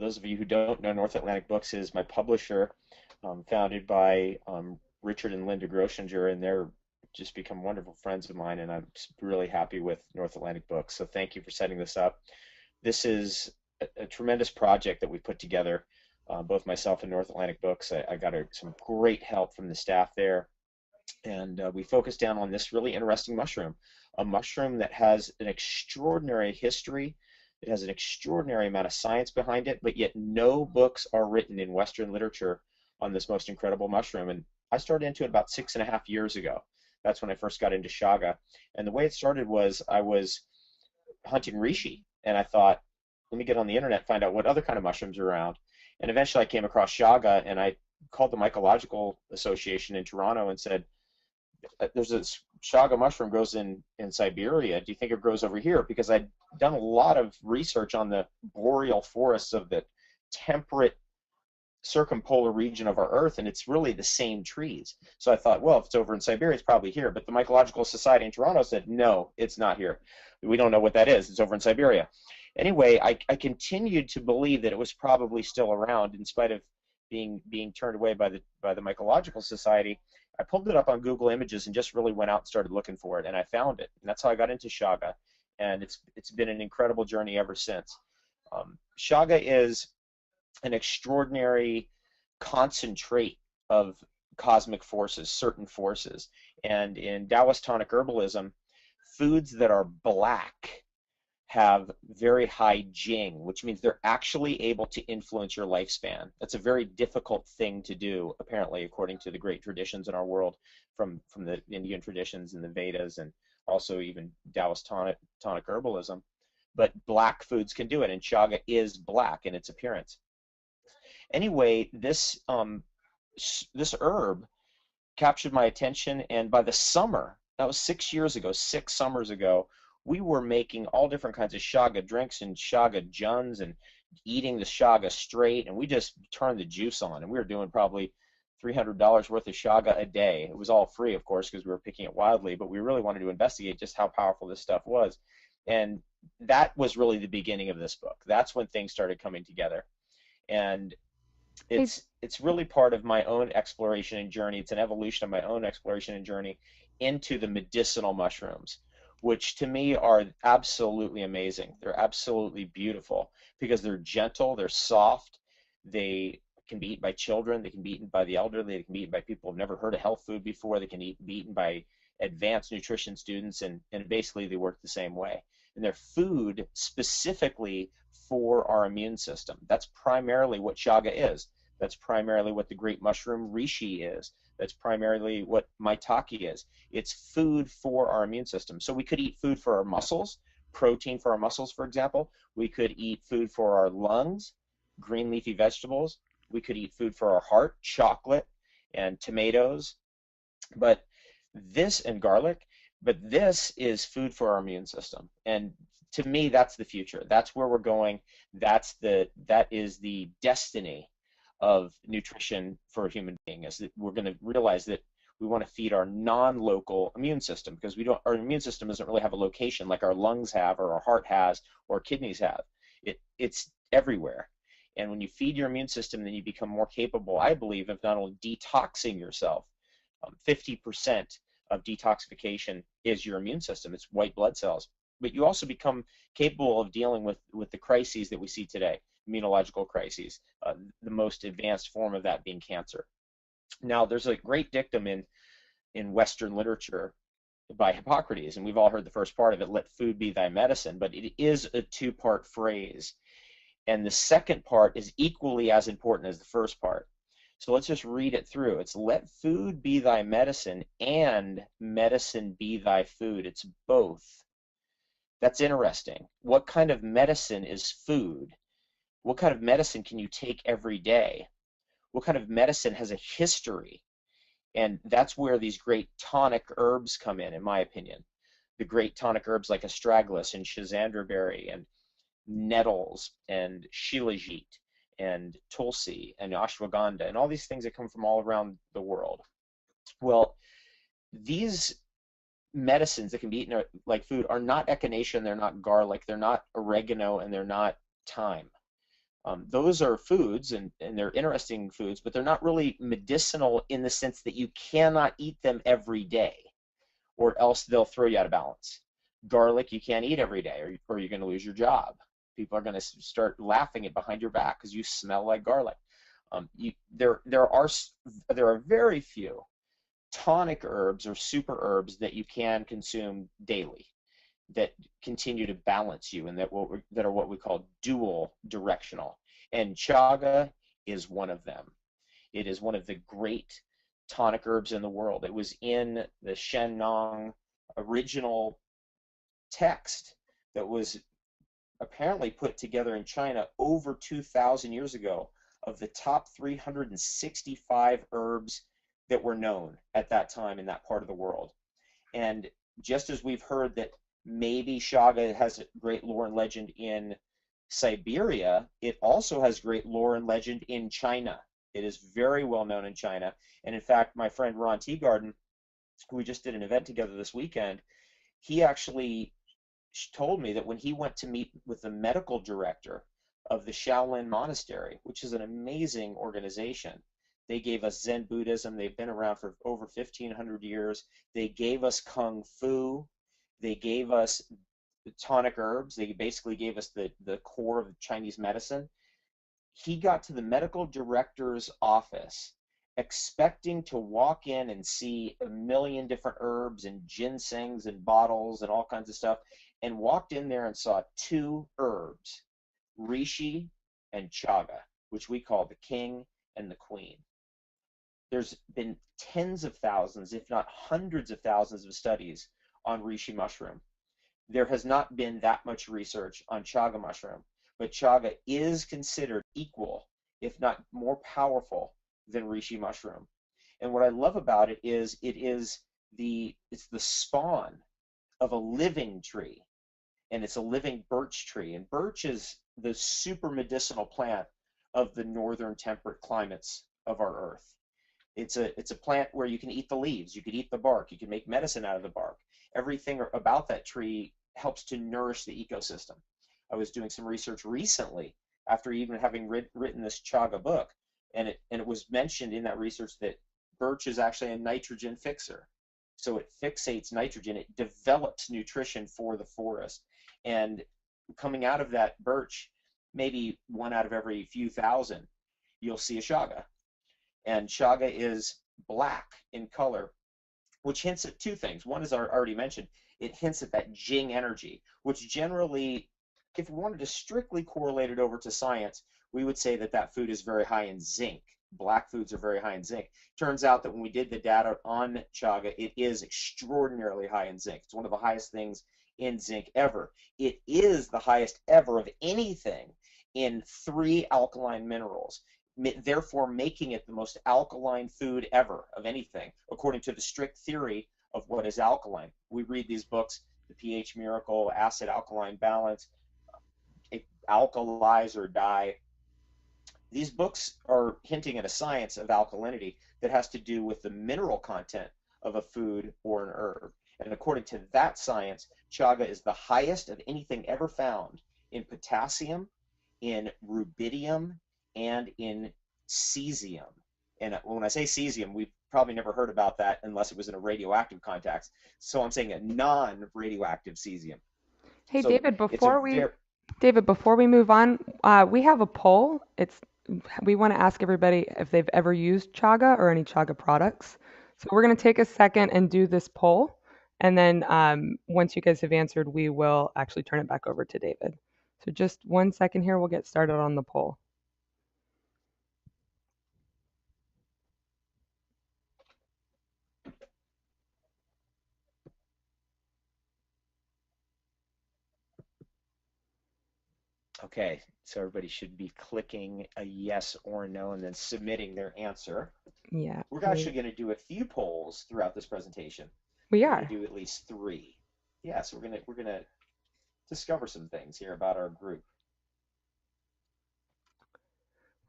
those of you who don't know, North Atlantic Books is my publisher, founded by Richard and Linda Groschinger, and they're just become wonderful friends of mine, and I'm really happy with North Atlantic Books. So thank you for setting this up. This is a tremendous project that we put together, both myself and North Atlantic Books. I got some great help from the staff there, and we focused down on this really interesting mushroom, a mushroom that has an extraordinary history. It has an extraordinary amount of science behind it, but yet no books are written in Western literature on this most incredible mushroom. And I started into it about 6.5 years ago. That's when I first got into Chaga. And the way it started was I was hunting reishi, and I thought, let me get on the internet, find out what other kind of mushrooms are around. And eventually I came across Chaga, and I called the Mycological Association in Toronto and said, there's this Chaga mushroom grows in Siberia. Do you think it grows over here? Because I'd done a lot of research on the boreal forests of the temperate circumpolar region of our Earth, and it's really the same trees. So I thought, well, if it's over in Siberia, it's probably here. But the Mycological Society in Toronto said, no, it's not here. We don't know what that is. It's over in Siberia. Anyway, I continued to believe that it was probably still around in spite of being turned away by the Mycological Society. I pulled it up on Google Images and just really went out and started looking for it, and I found it. And that's how I got into Chaga, and it's been an incredible journey ever since. Chaga is an extraordinary concentrate of cosmic forces, certain forces. And in Taoist tonic herbalism, foods that are black have very high jing, which means they're actually able to influence your lifespan. That's a very difficult thing to do, apparently, according to the great traditions in our world, from the Indian traditions and the Vedas, and also even Taoist tonic herbalism. But black foods can do it, and Chaga is black in its appearance. Anyway, this herb captured my attention, and by the summer, that was 6 years ago, 6 summers ago, we were making all different kinds of Chaga drinks and Chaga juns and eating the Chaga straight, and we just turned the juice on, and we were doing probably $300 worth of Chaga a day. It was all free, of course, because we were picking it wildly, but we really wanted to investigate just how powerful this stuff was. And that was really the beginning of this book. That's when things started coming together. And it's really part of my own exploration and journey. It's an evolution of my own exploration and journey into the medicinal mushrooms, which to me are absolutely amazing. They're absolutely beautiful because they're gentle, they're soft, they can be eaten by children, they can be eaten by the elderly, they can be eaten by people who've never heard of health food before, they can be eaten by advanced nutrition students, and basically they work the same way. And they're food specifically for our immune system. That's primarily what Chaga is. That's primarily what the great mushroom reishi is. That's primarily what maitake is. It's food for our immune system. So we could eat food for our muscles, protein for our muscles, for example. We could eat food for our lungs, green leafy vegetables. We could eat food for our heart, chocolate and tomatoes, and garlic. But this is food for our immune system. And to me, that's the future. That's where we're going. That is the destiny of nutrition for a human being, is that we're going to realize that we want to feed our non-local immune system, because our immune system doesn't really have a location like our lungs have, or our heart has, or kidneys have. It's everywhere. And when you feed your immune system, then you become more capable, I believe, of not only detoxing yourself. 50% of detoxification is your immune system. It's white blood cells. But you also become capable of dealing with the crises that we see today, immunological crises, the most advanced form of that being cancer. Now, there's a great dictum in Western literature by Hippocrates, and we've all heard the first part of it, let food be thy medicine, but it is a two-part phrase. And the second part is equally as important as the first part. So let's just read it through. It's let food be thy medicine and medicine be thy food. It's both. That's interesting. What kind of medicine is food? What kind of medicine can you take every day? What kind of medicine has a history? And that's where these great tonic herbs come in my opinion. The great tonic herbs like astragalus and schizandra and nettles and shilajit and tulsi and ashwagandha and all these things that come from all around the world. Well, these medicines that can be eaten like food are not echinacea, and they're not garlic, they're not oregano, and they're not thyme. Those are foods, and they're interesting foods, but they're not really medicinal in the sense that you cannot eat them every day, or else they'll throw you out of balance. Garlic, you can't eat every day, or you're going to lose your job. People are going to start laughing it behind your back because you smell like garlic. There are very few tonic herbs or super herbs that you can consume daily that continue to balance you, and that are what we call dual directional. And chaga is one of them. It is one of the great tonic herbs in the world. It was in the Shennong original text that was apparently put together in China over 2,000 years ago, of the top 365 herbs that were known at that time in that part of the world. And just as we've heard that maybe chaga has a great lore and legend in Siberia, it also has great lore and legend in China. It is very well known in China. And in fact, my friend Ron Teagarden, who we just did an event together this weekend, he actually told me that when he went to meet with the medical director of the Shaolin Monastery, which is an amazing organization, they gave us Zen Buddhism. They've been around for over 1,500 years. They gave us Kung Fu. They gave us tonic herbs. They basically gave us the core of Chinese medicine. He got to the medical director's office expecting to walk in and see a million different herbs and ginsengs and bottles and all kinds of stuff, and walked in there and saw two herbs, reishi and chaga, which we call the king and the queen. There's been tens of thousands, if not hundreds of thousands of studies on reishi mushroom. There has not been that much research on chaga mushroom, but chaga is considered equal, if not more powerful, than reishi mushroom. And what I love about it is it's the spawn of a living tree, and it's a living birch tree. And birch is the super medicinal plant of the northern temperate climates of our earth. It's a plant where you can eat the leaves, you can eat the bark, you can make medicine out of the bark. Everything about that tree helps to nourish the ecosystem. I was doing some research recently after even having written this chaga book, and it was mentioned in that research that birch is actually a nitrogen fixer. So it fixates nitrogen, it develops nutrition for the forest. And coming out of that birch, maybe one out of every few thousand, you'll see a chaga. And chaga is black in color, which hints at two things. One is I already mentioned, it hints at that Jing energy, which generally, if we wanted to strictly correlate it over to science, we would say that that food is very high in zinc. Black foods are very high in zinc. Turns out that when we did the data on chaga, it is extraordinarily high in zinc. It's one of the highest things in zinc ever. It is the highest ever of anything in 3 alkaline minerals, therefore making it the most alkaline food ever of anything, according to the strict theory of what is alkaline. We read these books, The pH Miracle, Acid-Alkaline Balance, Alkalize or Die. These books are hinting at a science of alkalinity that has to do with the mineral content of a food or an herb. And according to that science, chaga is the highest of anything ever found in potassium, in rubidium, and in cesium. And when I say cesium, we've probably never heard about that unless it was in a radioactive context. So I'm saying a non-radioactive cesium. Hey, So David, it's a very, before we move on, we have a poll. We want to ask everybody if they've ever used chaga or any chaga products. So we're going to take a second and do this poll. And then once you guys have answered, we will actually turn it back over to David. So just 1 second here, we'll get started on the poll. okay, so everybody should be clicking a yes or no and then submitting their answer. Yeah, We're actually going to do a few polls throughout this presentation. we We're going are. to do at least 3. Yeah, so we're gonna discover some things here about our group.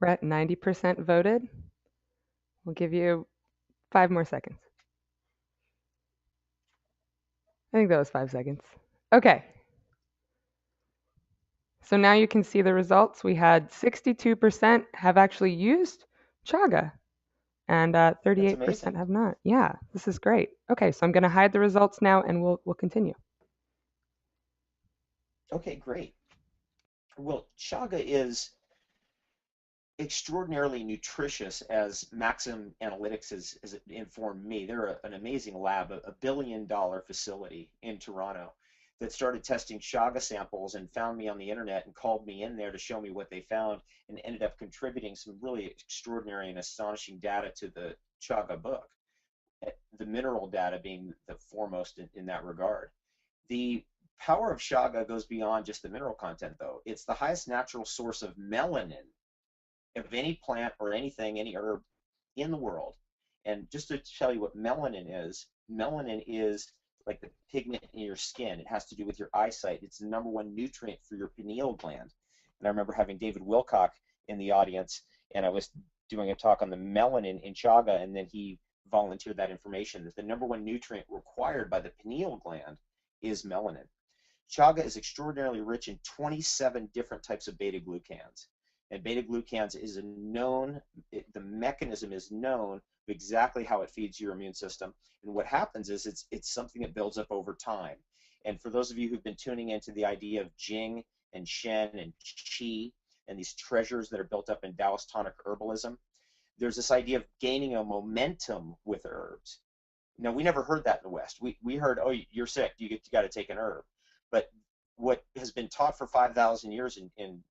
We're at 90% voted. We'll give you 5 more seconds. I think that was 5 seconds. Okay. So now you can see the results. We had 62% have actually used chaga, and That's amazing. 38% have not. Yeah, this is great. Okay, so I'm going to hide the results now, and we'll continue. Okay, great. Well, chaga is extraordinarily nutritious, as Maxim Analytics has informed me. They're an amazing lab, a billion-dollar facility in Toronto that started testing chaga samples and found me on the internet and called me in there to show me what they found, and ended up contributing some really extraordinary and astonishing data to the chaga book, the mineral data being the foremost in that regard. The power of chaga goes beyond just the mineral content, though. It's the highest natural source of melanin of any plant or anything, any herb in the world. And just to tell you what melanin is like the pigment in your skin. It has to do with your eyesight. It's the number one nutrient for your pineal gland. And I remember having David Wilcock in the audience, and I was doing a talk on the melanin in chaga, and then he volunteered that information that the number one nutrient required by the pineal gland is melanin. Chaga is extraordinarily rich in 27 different types of beta glucans. And beta glucans is the mechanism is known exactly how it feeds your immune system. And what happens is it's something that builds up over time. And for those of you who've been tuning into the idea of Jing and Shen and Qi and these treasures that are built up in Taoist tonic herbalism, there's this idea of gaining a momentum with herbs. Now, we never heard that in the West. We heard, oh, you're sick, you got to take an herb. But what has been taught for 5,000 years in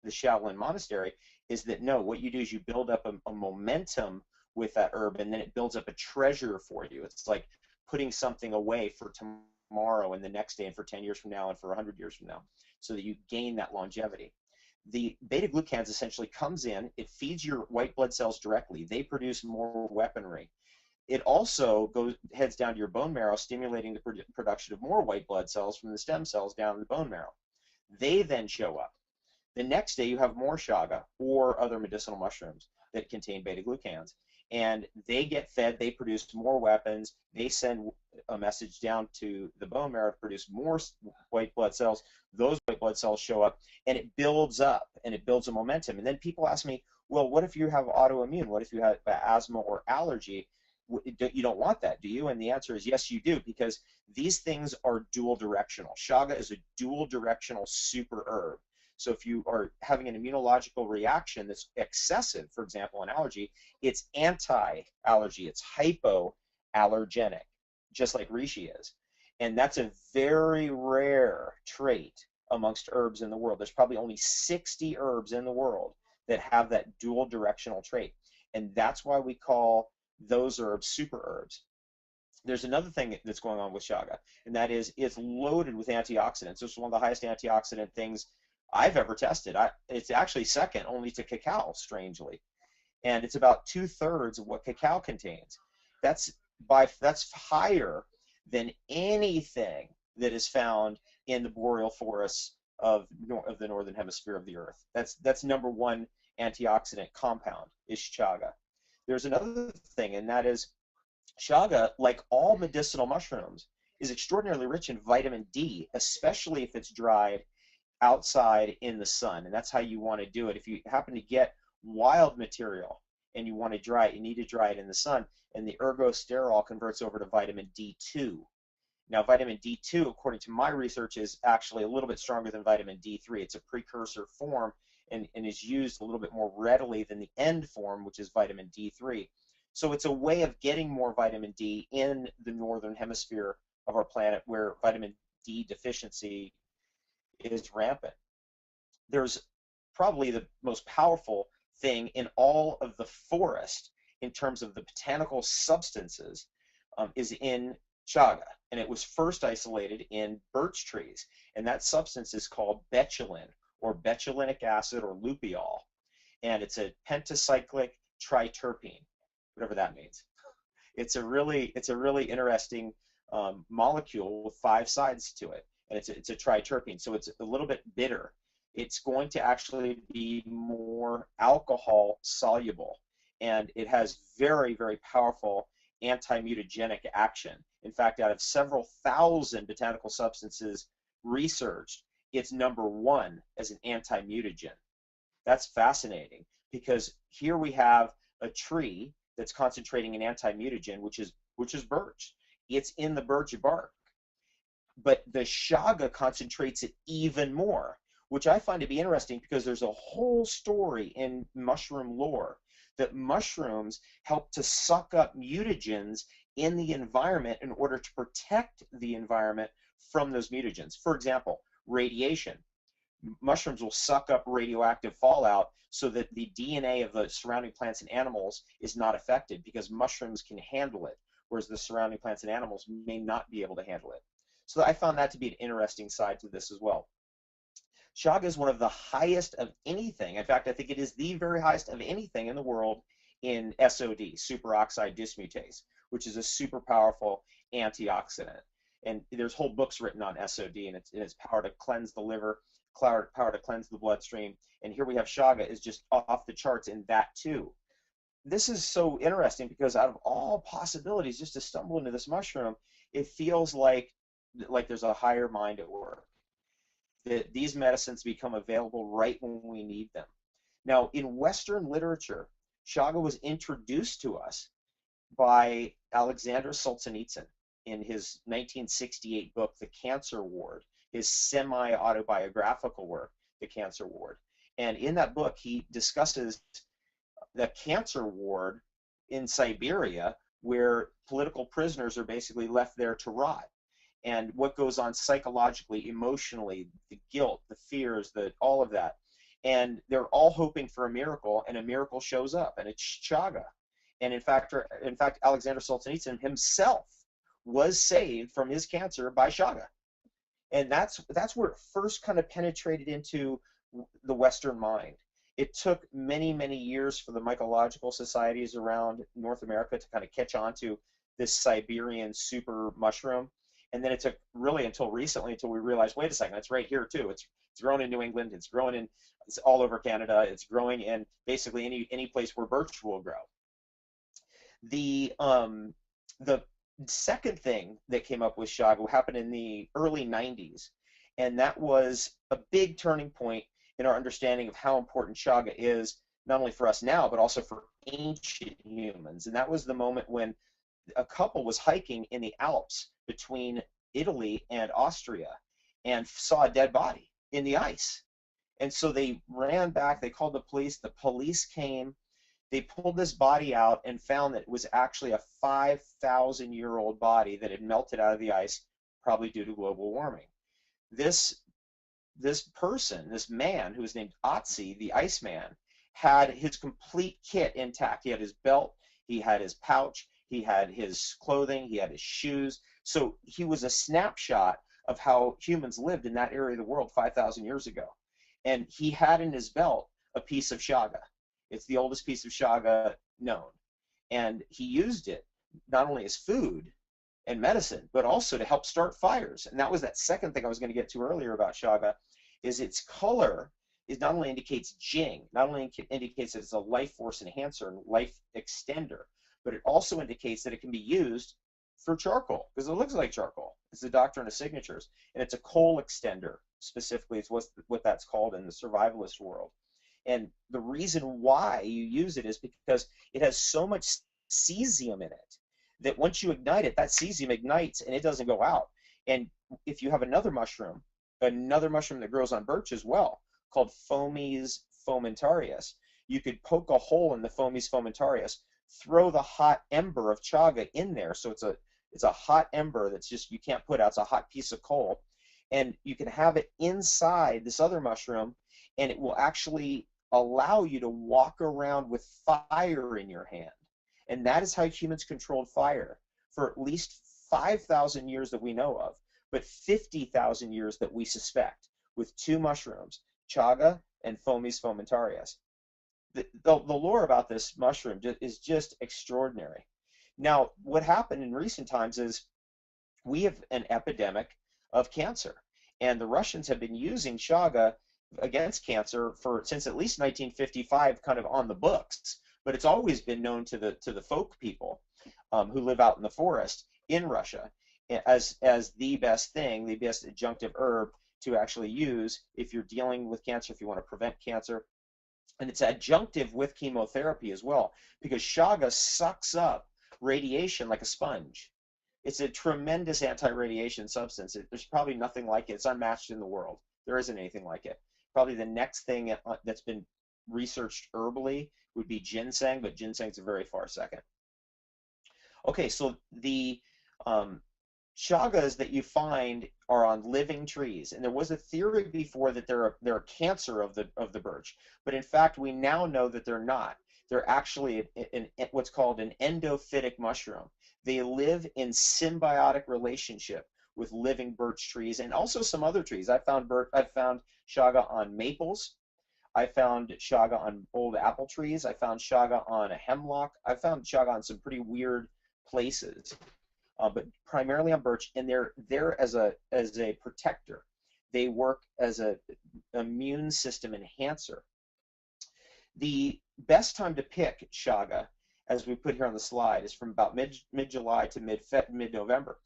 the Shaolin monastery is that no, what you do is you build up a momentum with that herb, and then it builds up a treasure for you. It's like putting something away for tomorrow and the next day and for 10 years from now and for 100 years from now, so that you gain that longevity. The beta glucans essentially comes in, it feeds your white blood cells directly. They produce more weaponry. It also heads down to your bone marrow, stimulating the production of more white blood cells from the stem cells down in the bone marrow. They then show up. The next day, you have more chaga or other medicinal mushrooms that contain beta glucans, and they get fed. They produce more weapons. They send a message down to the bone marrow to produce more white blood cells. Those white blood cells show up, and it builds up, and it builds a momentum. And then people ask me, well, what if you have autoimmune? What if you have asthma or allergy? You don't want that, do you? And the answer is yes, you do, because these things are dual directional. Chaga is a dual directional super herb. So if you are having an immunological reaction that's excessive, for example, an allergy, it's anti-allergy, it's hypoallergenic, just like reishi is. And that's a very rare trait amongst herbs in the world. There's probably only 60 herbs in the world that have that dual directional trait. And that's why we call those herbs super herbs. There's another thing that's going on with chaga, and that is it's loaded with antioxidants. It's one of the highest antioxidant things I've ever tested. It's actually second only to cacao, strangely. And it's about 2/3 of what cacao contains. That's higher than anything that is found in the boreal forests of the northern hemisphere of the earth. That's number one antioxidant compound is chaga. There's another thing, and that is chaga, like all medicinal mushrooms, is extraordinarily rich in vitamin D, especially if it's dried outside in the sun. And that's how you want to do it. If you happen to get wild material and you want to dry it, you need to dry it in the sun. And the ergosterol converts over to vitamin D2. Now, vitamin D2, according to my research, is actually a little bit stronger than vitamin D3. It's a precursor form and is used a little bit more readily than the end form, which is vitamin D3. So it's a way of getting more vitamin D in the northern hemisphere of our planet, where vitamin D deficiency is rampant. There's probably the most powerful thing in all of the forest in terms of the botanical substances is in chaga, and it was first isolated in birch trees, and that substance is called betulin, or betulinic acid, or lupiol, and it's a pentacyclic triterpene, whatever that means. It's a really interesting molecule with 5 sides to it, and it's a triterpene, so it's a little bit bitter. It's going to actually be more alcohol soluble, and it has very, very powerful anti-mutagenic action. In fact, out of several thousand botanical substances researched, it's number one as an anti-mutagen. That's fascinating, because here we have a tree that's concentrating an anti-mutagen, which is birch. It's in the birch bark. But the chaga concentrates it even more, which I find to be interesting, because there's a whole story in mushroom lore that mushrooms help to suck up mutagens in the environment in order to protect the environment from those mutagens. For example, radiation. Mushrooms will suck up radioactive fallout so that the DNA of the surrounding plants and animals is not affected, because mushrooms can handle it, whereas the surrounding plants and animals may not be able to handle it. So I found that to be an interesting side to this as well. Chaga is one of the highest of anything. In fact, I think it is the very highest of anything in the world in SOD, superoxide dismutase, which is a super powerful antioxidant. And there's whole books written on SOD and its power to cleanse the liver, power to cleanse the bloodstream. And here we have Chaga is just off the charts in that too. This is so interesting, because out of all possibilities, just to stumble into this mushroom, it feels like there's a higher mind at work, that these medicines become available right when we need them. Now, in Western literature, Chaga was introduced to us by Alexander Solzhenitsyn in his 1968 book, The Cancer Ward, his semi-autobiographical work, The Cancer Ward. And in that book, he discusses the cancer ward in Siberia, where political prisoners are basically left there to rot. And what goes on psychologically, emotionally, the guilt, the fears, all of that. And they're all hoping for a miracle, and a miracle shows up, and it's Chaga. And in fact, Alexander Solzhenitsyn himself was saved from his cancer by Chaga. And that's where it first kind of penetrated into the Western mind. It took many, many years for the mycological societies around North America to kind of catch on to this Siberian super mushroom. And then it took really until recently until we realized, wait a second, it's right here too. It's grown in New England. It's all over Canada. It's growing in basically any place where birch will grow. The second thing that came up with Chaga happened in the early 90s, and that was a big turning point in our understanding of how important Chaga is, not only for us now, but also for ancient humans. And that was the moment when a couple was hiking in the Alps between Italy and Austria and saw a dead body in the ice. And so they ran back, they called the police came, they pulled this body out and found that it was actually a 5,000-year-old body that had melted out of the ice, probably due to global warming. This person, this man who was named Otzi, the Iceman, had his complete kit intact. He had his belt, he had his pouch, he had his clothing, he had his shoes. So he was a snapshot of how humans lived in that area of the world 5,000 years ago. And he had in his belt a piece of Chaga. It's the oldest piece of Chaga known. And he used it not only as food and medicine, but also to help start fires. And that was that second thing I was going to get to earlier about Chaga, is its color is not only indicates Jing, not only indicates that it's a life force enhancer and life extender, but it also indicates that it can be used for charcoal, because it looks like charcoal. It's the doctrine of signatures, and it's a coal extender, specifically. It's what that's called in the survivalist world. And the reason why you use it is because it has so much cesium in it that once you ignite it, that cesium ignites and it doesn't go out. And if you have another mushroom that grows on birch as well, called Fomes fomentarius, you could poke a hole in the Fomes fomentarius, throw the hot ember of Chaga in there. So it's a hot ember that's just, you can't put out, it's a hot piece of coal. And you can have it inside this other mushroom, and it will actually allow you to walk around with fire in your hand. And that is how humans controlled fire for at least 5,000 years that we know of, but 50,000 years that we suspect, with two mushrooms, Chaga and Fomes fomentarius. The lore about this mushroom is just extraordinary. Now, what happened in recent times is we have an epidemic of cancer, and the Russians have been using Chaga against cancer since at least 1955, kind of on the books. But it's always been known to the folk people who live out in the forest in Russia as the best thing, the best adjunctive herb to actually use if you're dealing with cancer, if you want to prevent cancer. And it's adjunctive with chemotherapy as well, because chaga sucks up radiation like a sponge. It's a tremendous anti-radiation substance. There's probably nothing like it. It's unmatched in the world. There isn't anything like it. Probably the next thing that's been researched herbally would be ginseng, but ginseng's a very far second. Okay, so the chagas that you find are on living trees, and there was a theory before that they're cancer of the birch, but in fact we now know that they're not. They're actually what's called an endophytic mushroom. They live in symbiotic relationship with living birch trees and also some other trees. I found chaga on maples. I found chaga on old apple trees. I found chaga on a hemlock. I found chaga on some pretty weird places, but primarily on birch. And they're there as a protector. They work as an immune system enhancer. The best time to pick chaga, as we put here on the slide, is from about mid-July to mid-November.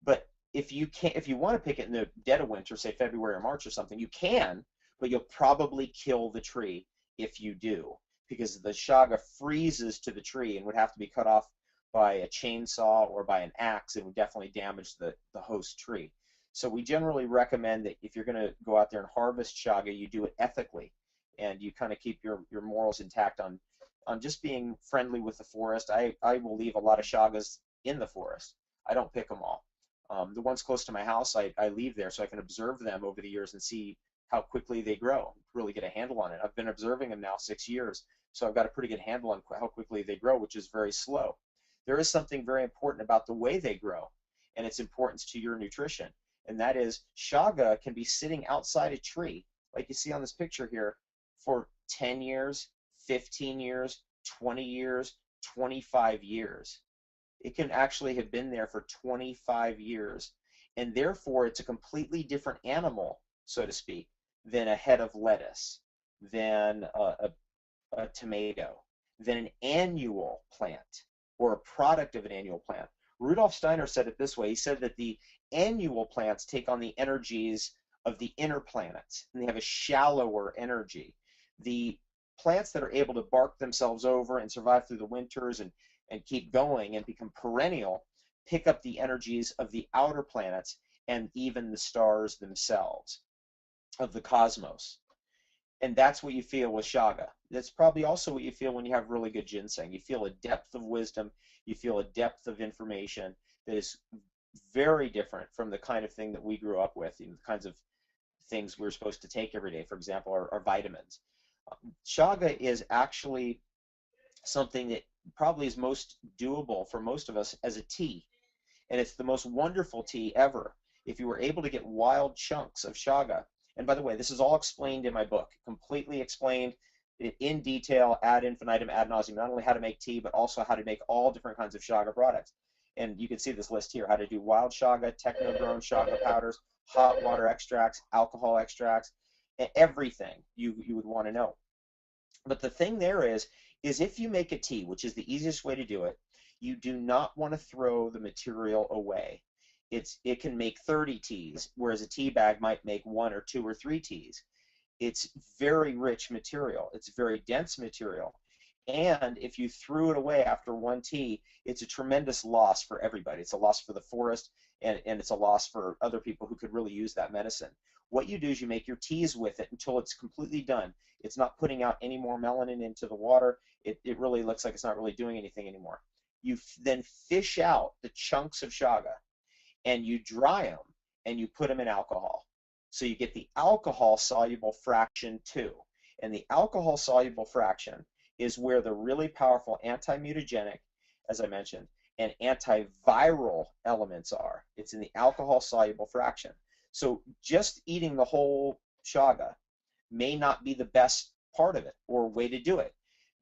But if you want to pick it in the dead of winter, say February or March or something, you can, but you'll probably kill the tree if you do, because the chaga freezes to the tree and would have to be cut off by a chainsaw or by an axe. It would definitely damage the host tree. So we generally recommend that if you're going to go out there and harvest chaga, you do it ethically, and you kind of keep your morals intact on just being friendly with the forest. I will leave a lot of chagas in the forest. I don't pick them all. The ones close to my house, I leave there so I can observe them over the years and see how quickly they grow, really get a handle on it. I've been observing them now 6 years, so I've got a pretty good handle on how quickly they grow, which is very slow. There is something very important about the way they grow and its importance to your nutrition, and that is chaga can be sitting outside a tree, like you see on this picture here, for 10 years, 15 years, 20 years, 25 years. It can actually have been there for 25 years, and therefore it's a completely different animal, so to speak, than a head of lettuce, than a tomato, than an annual plant or a product of an annual plant. Rudolf Steiner said it this way. He said that the annual plants take on the energies of the inner planets, and they have a shallower energy. The plants that are able to bark themselves over and survive through the winters and keep going and become perennial pick up the energies of the outer planets and even the stars themselves of the cosmos. And that's what you feel with chaga. That's probably also what you feel when you have really good ginseng. You feel a depth of wisdom. You feel a depth of information that is very different from the kind of thing that we grew up with, the kinds of things we're supposed to take every day, for example, our vitamins. Chaga is actually something that probably is most doable for most of us as a tea. And it's the most wonderful tea ever. If you were able to get wild chunks of chaga, and by the way, this is all explained in my book, completely explained in detail, ad infinitum, ad nauseum, not only how to make tea, but also how to make all different kinds of chaga products. And you can see this list here, how to do wild chaga, techno-grown chaga powders, hot water extracts, alcohol extracts, everything you would want to know. But the thing there is if you make a tea, which is the easiest way to do it, you do not want to throw the material away. It can make 30 teas, whereas a tea bag might make 1 or 2 or 3 teas. It's very rich material. It's very dense material. And if you threw it away after 1 tea, it's a tremendous loss for everybody. It's a loss for the forest, and it's a loss for other people who could really use that medicine. What you do is you make your teas with it until it's completely done. It's not putting out any more melanin into the water. It really looks like it's not really doing anything anymore. You then fish out the chunks of chaga, and you dry them, and you put them in alcohol. So you get the alcohol-soluble fraction too. And the alcohol-soluble fraction is where the really powerful anti-mutagenic, as I mentioned, and antiviral elements are. It's in the alcohol-soluble fraction. So just eating the whole chaga may not be the best part of it or way to do it.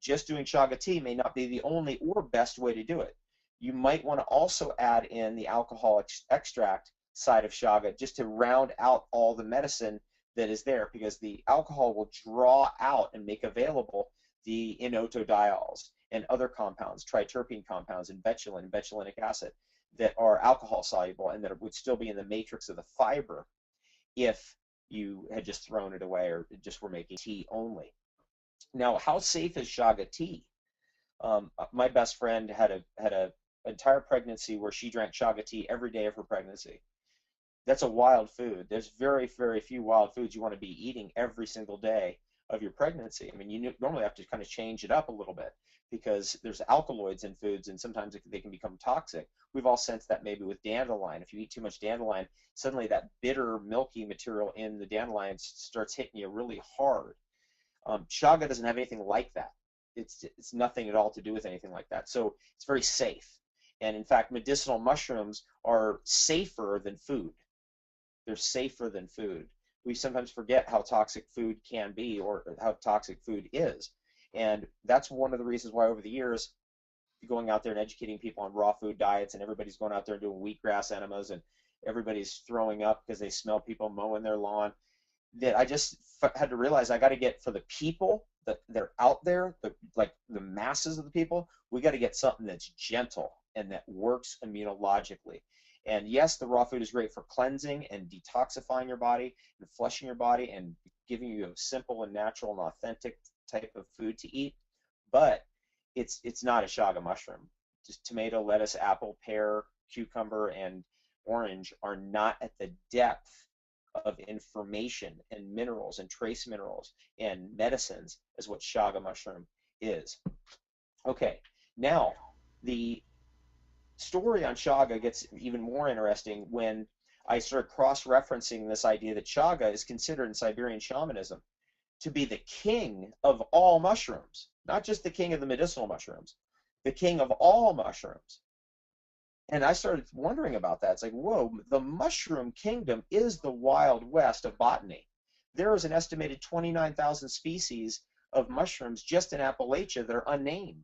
Just doing chaga tea may not be the only or best way to do it. You might want to also add in the alcohol extract side of chaga just to round out all the medicine that is there, because the alcohol will draw out and make available the inotodiols and other compounds, triterpene compounds, and betulin, betulinic acid, that are alcohol soluble and that would still be in the matrix of the fiber if you had just thrown it away or just were making tea only. Now, how safe is Chaga tea? My best friend had a entire pregnancy where she drank Chaga tea every day of her pregnancy. That's a wild food. There's very, very few wild foods you want to be eating every single day of your pregnancy. I mean, you normally have to kind of change it up a little bit because there's alkaloids in foods and sometimes they can become toxic. We've all sensed that maybe with dandelion. If you eat too much dandelion, suddenly that bitter, milky material in the dandelion starts hitting you really hard. Chaga doesn't have anything like that. It's nothing at all to do with anything like that. So it's very safe. And in fact, medicinal mushrooms are safer than food. They're safer than food. We sometimes forget how toxic food can be or how toxic food is. And that's one of the reasons why over the years, going out there and educating people on raw food diets, and everybody's going out there and doing wheatgrass enemas, and everybody's throwing up because they smell people mowing their lawn, that I just had to realize I got to get, for the people that are out there, like the masses of the people, we got to get something that's gentle and that works immunologically. And yes, the raw food is great for cleansing and detoxifying your body and flushing your body and giving you a simple and natural and authentic type of food to eat, but it's not a Chaga mushroom. Just tomato, lettuce, apple, pear, cucumber, and orange are not at the depth of information and minerals and trace minerals and medicines as what Chaga mushroom is. Okay, now the story on Chaga gets even more interesting when I started cross-referencing this idea that Chaga is considered in Siberian shamanism to be the king of all mushrooms, not just the king of the medicinal mushrooms, the king of all mushrooms. And I started wondering about that. It's like, whoa, the mushroom kingdom is the Wild West of botany. There is an estimated 29,000 species of mushrooms just in Appalachia that are unnamed.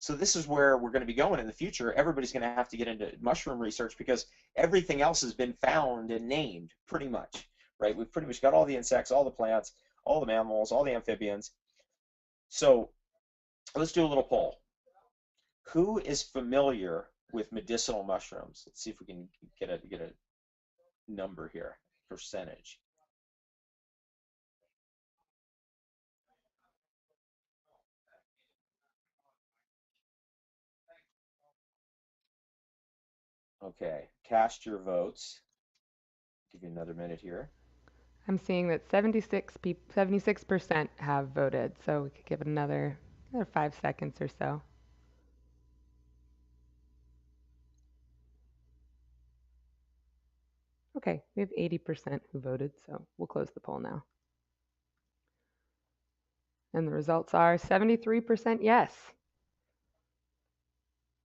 So this is where we're going to be going in the future. Everybody's going to have to get into mushroom research because everything else has been found and named pretty much, right? We've pretty much got all the insects, all the plants, all the mammals, all the amphibians. So let's do a little poll. Who is familiar with medicinal mushrooms? Let's see if we can get a number here, percentage. Okay, cast your votes. Give you another minute here. I'm seeing that 76% have voted, so we could give it another 5 seconds or so. Okay, we have 80% who voted, so we'll close the poll now. And the results are 73% yes.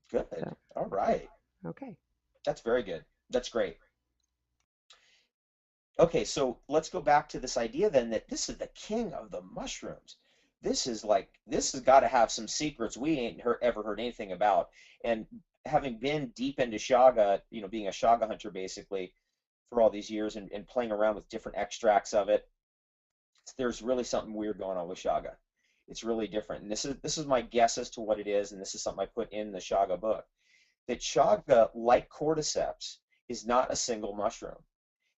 Good. So, all right. Okay. That's very good. That's great. Okay, so let's go back to this idea then that this is the king of the mushrooms. This has got to have some secrets we ain't ever heard anything about. And having been deep into Chaga, being a Chaga hunter basically for all these years and playing around with different extracts of it, there's really something weird going on with Chaga. It's really different. And this is my guess as to what it is, and this is something I put in the Chaga book. That Chaga, like cordyceps, is not a single mushroom.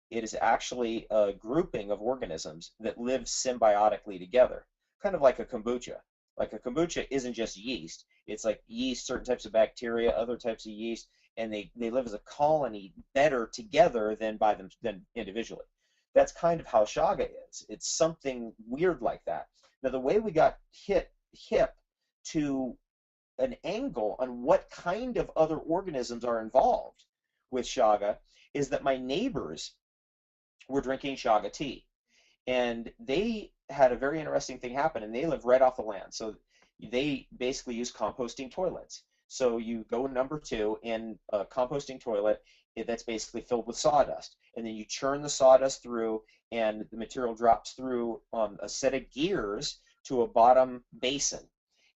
It is actually a grouping of organisms that live symbiotically together, kind of like a kombucha. Like a kombucha isn't just yeast. It's like yeast, certain types of bacteria, other types of yeast, and they live as a colony better together than than individually. That's kind of how Chaga is. It's something weird like that. Now, the way we got hip to an angle on what kind of other organisms are involved with Chaga is that my neighbors were drinking Chaga tea, and they had a very interesting thing happen, and they live right off the land. So they basically use composting toilets. So you go number 2 in a composting toilet that's basically filled with sawdust, and then you churn the sawdust through, and the material drops through a set of gears to a bottom basin,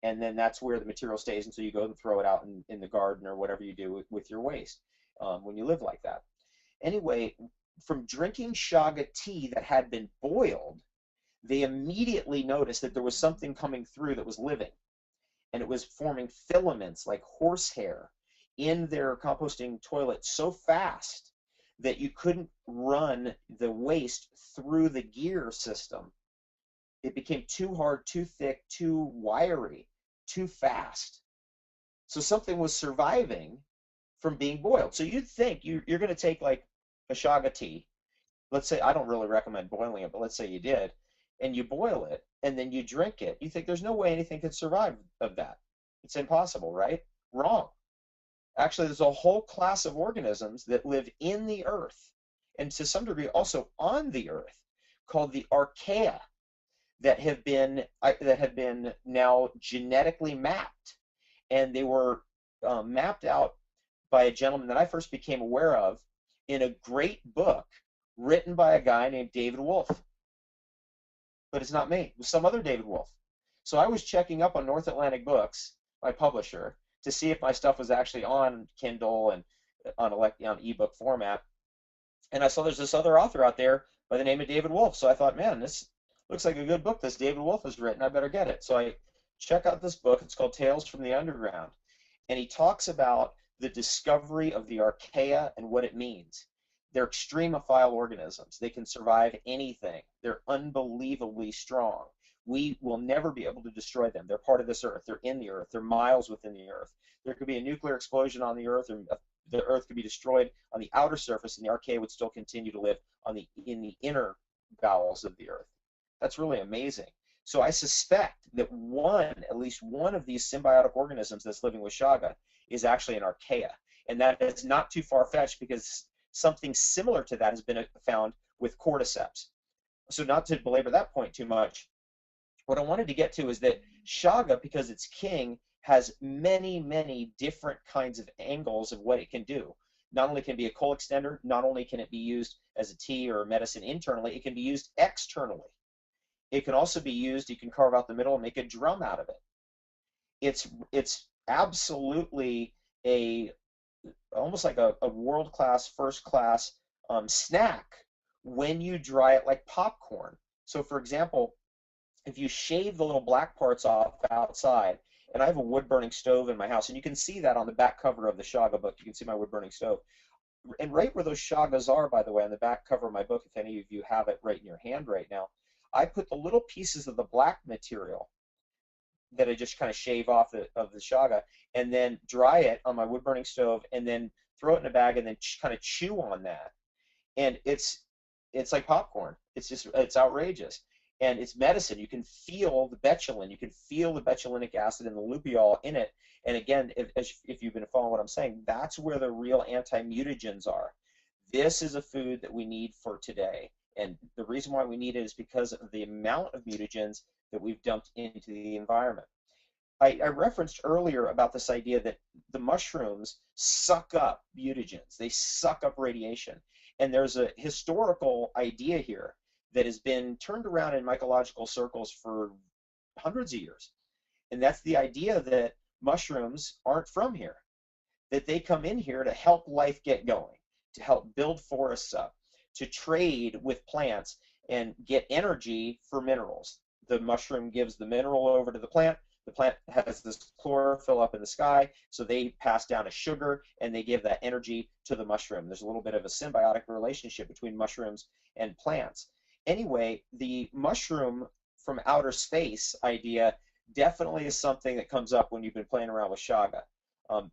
and then that's where the material stays until you go and throw it out in the garden or whatever you do with your waste when you live like that. Anyway, from drinking Chaga tea that had been boiled, they immediately noticed that there was something coming through that was living, and it was forming filaments like horsehair in their composting toilet so fast that you couldn't run the waste through the gear system. It became too hard, too thick, too wiry, too fast. So something was surviving from being boiled. So you'd think you're going to take like a Chaga tea. Let's say, I don't really recommend boiling it, but let's say you did, and you boil it, and then you drink it. You think there's no way anything could survive of that. It's impossible, right? Wrong. Actually, there's a whole class of organisms that live in the earth, and to some degree also on the earth, called the archaea, that have been now genetically mapped, and they were mapped out by a gentleman that I first became aware of in a great book written by a guy named David Wolfe. But it's not me. It was some other David Wolfe. So I was checking up on North Atlantic Books, my publisher, to see if my stuff was actually on Kindle and on ebook format. And I saw there's this other author out there by the name of David Wolfe. So I thought, man, this looks like a good book this David Wolfe has written. I better get it. So I check out this book. It's called Tales from the Underground. And he talks about the discovery of the archaea and what it means. They're extremophile organisms. They can survive anything. They're unbelievably strong. We will never be able to destroy them. They're part of this earth. They're in the earth. They're miles within the earth. There could be a nuclear explosion on the earth, or the earth could be destroyed on the outer surface, and the archaea would still continue to live in the inner bowels of the earth. That's really amazing. So I suspect that at least one of these symbiotic organisms that's living with Chaga is actually an archaea. And that is not too far-fetched, because something similar to that has been found with cordyceps. So not to belabor that point too much, what I wanted to get to is that Chaga, because it's king, has many, many different kinds of angles of what it can do. Not only can it be a cold extender, not only can it be used as a tea or a medicine internally, it can be used externally. It can also be used, you can carve out the middle and make a drum out of it. It's absolutely almost like a world-class, first-class snack when you dry it like popcorn. So for example, if you shave the little black parts off outside, and I have a wood-burning stove in my house, and you can see that on the back cover of the Chaga book. You can see my wood-burning stove. And right where those Chagas are, by the way, on the back cover of my book, if any of you have it right in your hand right now, I put the little pieces of the black material that I just kind of shave off of the Chaga, and then dry it on my wood-burning stove, and then throw it in a bag, and then kind of chew on that. And it's like popcorn. It's outrageous. And it's medicine. You can feel the betulin. You can feel the betulinic acid and the luteol in it. And again, if you've been following what I'm saying, that's where the real anti-mutagens are. This is a food that we need for today. And the reason why we need it is because of the amount of mutagens that we've dumped into the environment. I referenced earlier about this idea that the mushrooms suck up mutagens. They suck up radiation. And there's a historical idea here that has been turned around in mycological circles for hundreds of years. And that's the idea that mushrooms aren't from here, that they come in here to help life get going, to help build forests up, to trade with plants and get energy for minerals. The mushroom gives the mineral over to the plant. The plant has this chlorophyll up in the sky, so they pass down a sugar and they give that energy to the mushroom. There's a little bit of a symbiotic relationship between mushrooms and plants. Anyway, the mushroom from outer space idea definitely is something that comes up when you've been playing around with Chaga.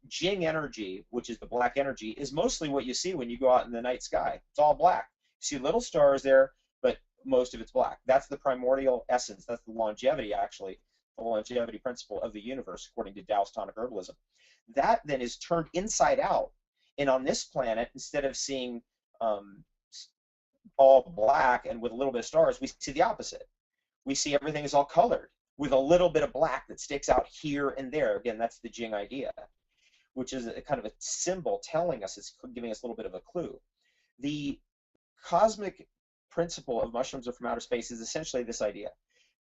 Jing energy, which is the black energy, is mostly what you see when you go out in the night sky. It's all black. You see little stars there, but most of it's black. That's the primordial essence. That's the longevity, actually, the longevity principle of the universe, according to Taoist tonic herbalism. That then is turned inside out. And on this planet, instead of seeing all black and with a little bit of stars, we see the opposite. We see everything is all colored with a little bit of black that sticks out here and there. Again, that's the Jing idea, which is a kind of a symbol telling us, it's giving us a little bit of a clue. The cosmic principle of mushrooms are from outer space is essentially this idea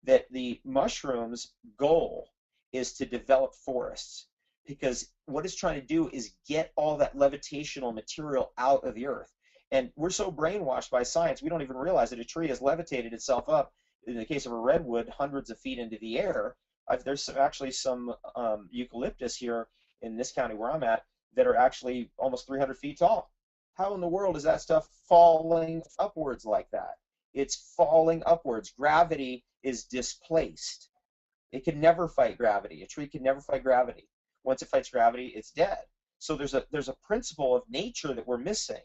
that the mushroom's goal is to develop forests, because what it's trying to do is get all that levitational material out of the earth. And we're so brainwashed by science, we don't even realize that a tree has levitated itself up, in the case of a redwood, hundreds of feet into the air. There's actually some eucalyptus here in this county where I'm at that are actually almost 300 feet tall. How in the world is that stuff falling upwards like that? It's falling upwards. Gravity is displaced. It can never fight gravity. A tree can never fight gravity. Once it fights gravity, it's dead. So there's a principle of nature that we're missing.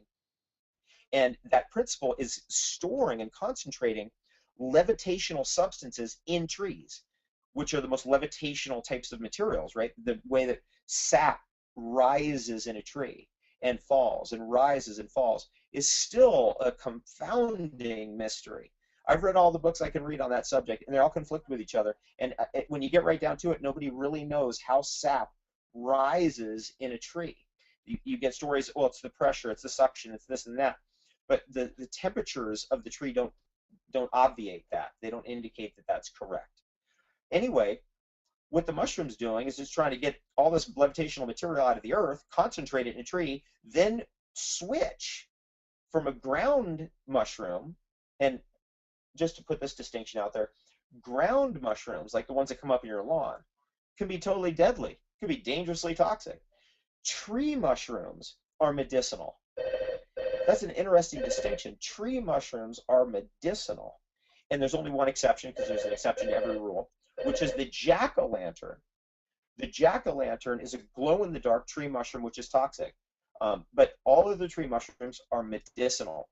And that principle is storing and concentrating levitational substances in trees, which are the most levitational types of materials, right? The way that sap rises in a tree and falls and rises and falls is still a confounding mystery. I've read all the books I can read on that subject, and they all conflict with each other. And when you get right down to it, nobody really knows how sap rises in a tree. You get stories, well, it's the pressure, it's the suction, it's this and that. But the temperatures of the tree don't obviate that. They don't indicate that that's correct. Anyway, what the mushroom's doing is just trying to get all this levitational material out of the earth, concentrate it in a tree, then switch from a ground mushroom, and just to put this distinction out there, ground mushrooms, like the ones that come up in your lawn, can be totally deadly, can be dangerously toxic. Tree mushrooms are medicinal. That's an interesting distinction. Tree mushrooms are medicinal. And there's only one exception, because there's an exception to every rule, which is the jack-o'-lantern. The jack-o'-lantern is a glow-in-the-dark tree mushroom, which is toxic. But all of the tree mushrooms are medicinal,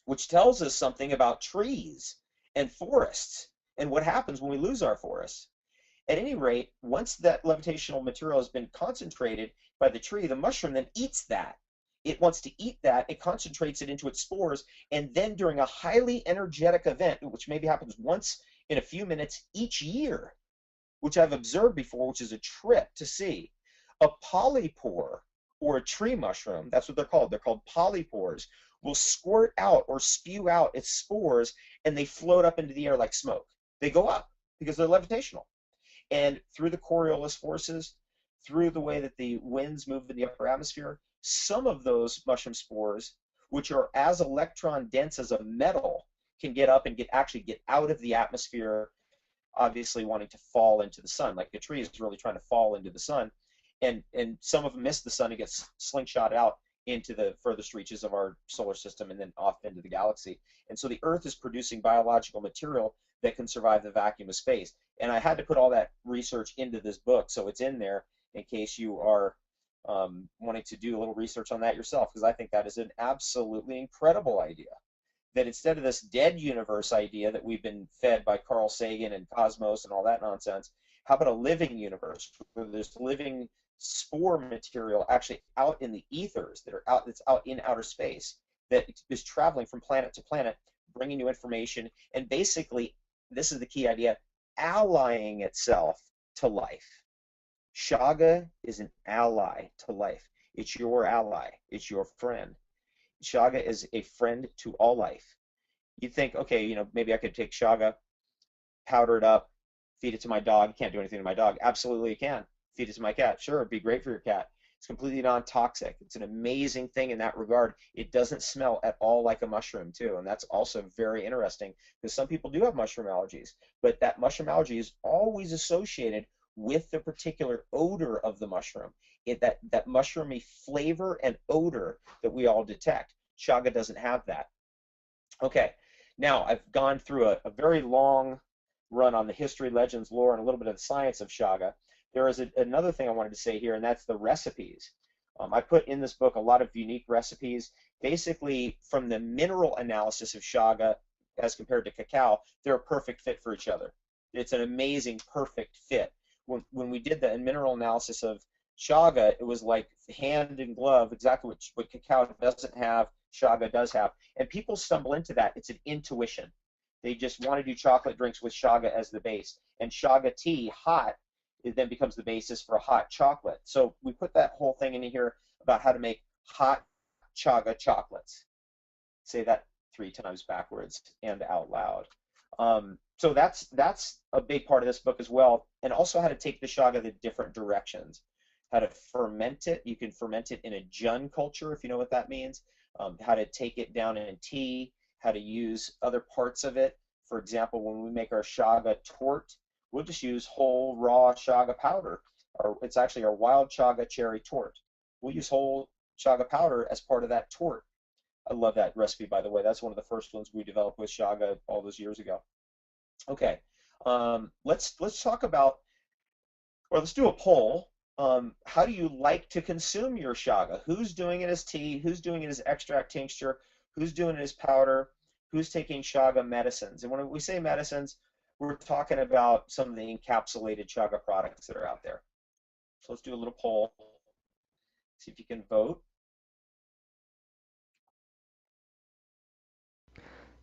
which tells us something about trees and forests and what happens when we lose our forests. At any rate, once that levitational material has been concentrated by the tree, the mushroom then eats that. It wants to eat that, it concentrates it into its spores, and then during a highly energetic event, which maybe happens once in a few minutes each year, which I've observed before, which is a trip to see, a polypore, or a tree mushroom, that's what they're called polypores, will squirt out or spew out its spores, and they float up into the air like smoke. They go up because they're levitational. And through the Coriolis forces, through the way that the winds move in the upper atmosphere, some of those mushroom spores, which are as electron dense as a metal, can get up and actually get out of the atmosphere, obviously wanting to fall into the sun. Like the tree is really trying to fall into the sun. And some of them miss the sun and get slingshot out into the furthest reaches of our solar system and then off into the galaxy. And so the Earth is producing biological material that can survive the vacuum of space. And I had to put all that research into this book, so it's in there in case you are wanting to do a little research on that yourself, because I think that is an absolutely incredible idea. That instead of this dead universe idea that we've been fed by Carl Sagan and Cosmos and all that nonsense, how about a living universe where there's living spore material actually out in the ethers that's out in outer space, that is traveling from planet to planet, bringing you information, and basically, this is the key idea, allying itself to life. Chaga is an ally to life. It's your ally. It's your friend. Chaga is a friend to all life. You think, okay, maybe I could take Chaga, powder it up, feed it to my dog. Can't do anything to my dog. Absolutely you can. Feed it to my cat. Sure, it'd be great for your cat. It's completely non-toxic. It's an amazing thing in that regard. It doesn't smell at all like a mushroom, too, and that's also very interesting because some people do have mushroom allergies, but that mushroom allergy is always associated with the particular odor of the mushroom, that mushroomy flavor and odor that we all detect. Chaga doesn't have that. Okay, now I've gone through a very long run on the history, legends, lore, and a little bit of the science of Chaga. There is another thing I wanted to say here, and that's the recipes. I put in this book a lot of unique recipes. Basically, from the mineral analysis of Chaga as compared to cacao, they're a perfect fit for each other. It's an amazing, perfect fit. When we did the mineral analysis of Chaga, it was like hand in glove, exactly what cacao doesn't have, Chaga does have. And people stumble into that. It's an intuition. They just want to do chocolate drinks with Chaga as the base. And Chaga tea, hot, it then becomes the basis for hot chocolate. So we put that whole thing in here about how to make hot Chaga chocolates. Say that 3 times backwards and out loud. So that's a big part of this book as well, and also how to take the Chaga the different directions. How to ferment it. You can ferment it in a Jun culture, if you know what that means. How to take it down in tea. How to use other parts of it. For example, when we make our Chaga torte, we'll just use whole raw Chaga powder. Or it's actually our wild Chaga cherry torte. We'll use whole chaga powder as part of that tort. I love that recipe, by the way. That's one of the first ones we developed with chaga all those years ago. Okay, let's talk about, or let's do a poll. How do you like to consume your chaga? Who's doing it as tea? Who's doing it as extract tincture? Who's doing it as powder? Who's taking chaga medicines? And when we say medicines, we're talking about some of the encapsulated chaga products that are out there. So let's do a little poll. See if you can vote.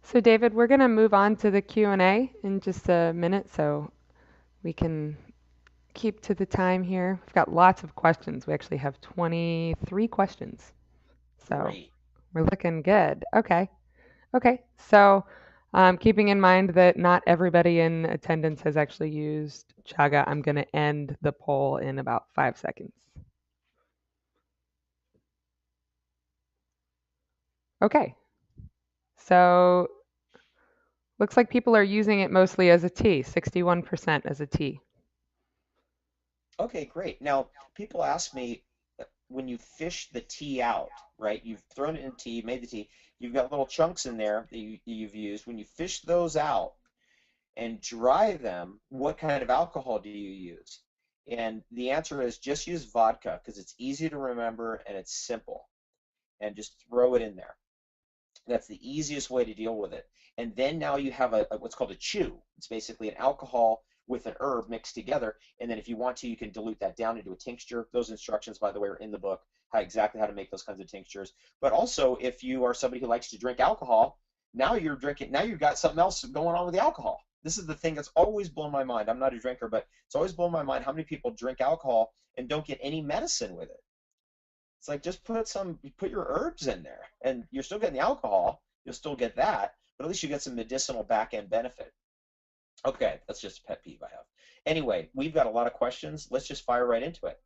So David, we're going to move on to the Q&A in just a minute so we can keep to the time here. We've got lots of questions. We actually have 23 questions. So Great. we're looking good. Okay. Okay. So keeping in mind that not everybody in attendance has actually used Chaga, I'm going to end the poll in about 5 seconds. Okay. So looks like people are using it mostly as a tea, 61% as a tea. Okay, great. Now, people ask me, when you fish the tea out, right? You've thrown it in tea, made the tea. You've got little chunks in there that you've used. When you fish those out and dry them, what kind of alcohol do you use? And the answer is just use vodka because it's easy to remember and it's simple. And just throw it in there. That's the easiest way to deal with it. And then now you have a what's called a chew. It's basically an alcohol with an herb mixed together. And then if you want to, you can dilute that down into a tincture. Those instructions, by the way, are in the book, exactly how to make those kinds of tinctures. But also, if you are somebody who likes to drink alcohol, now you're drinking, now you've got something else going on with the alcohol. This is the thing that's always blown my mind. I'm not a drinker, but it's always blown my mind how many people drink alcohol and don't get any medicine with it. It's like just put your herbs in there, and you're still getting the alcohol. You'll still get that, but at least you get some medicinal back end benefit. Okay, that's just a pet peeve I have. Anyway, we've got a lot of questions. Let's just fire right into it.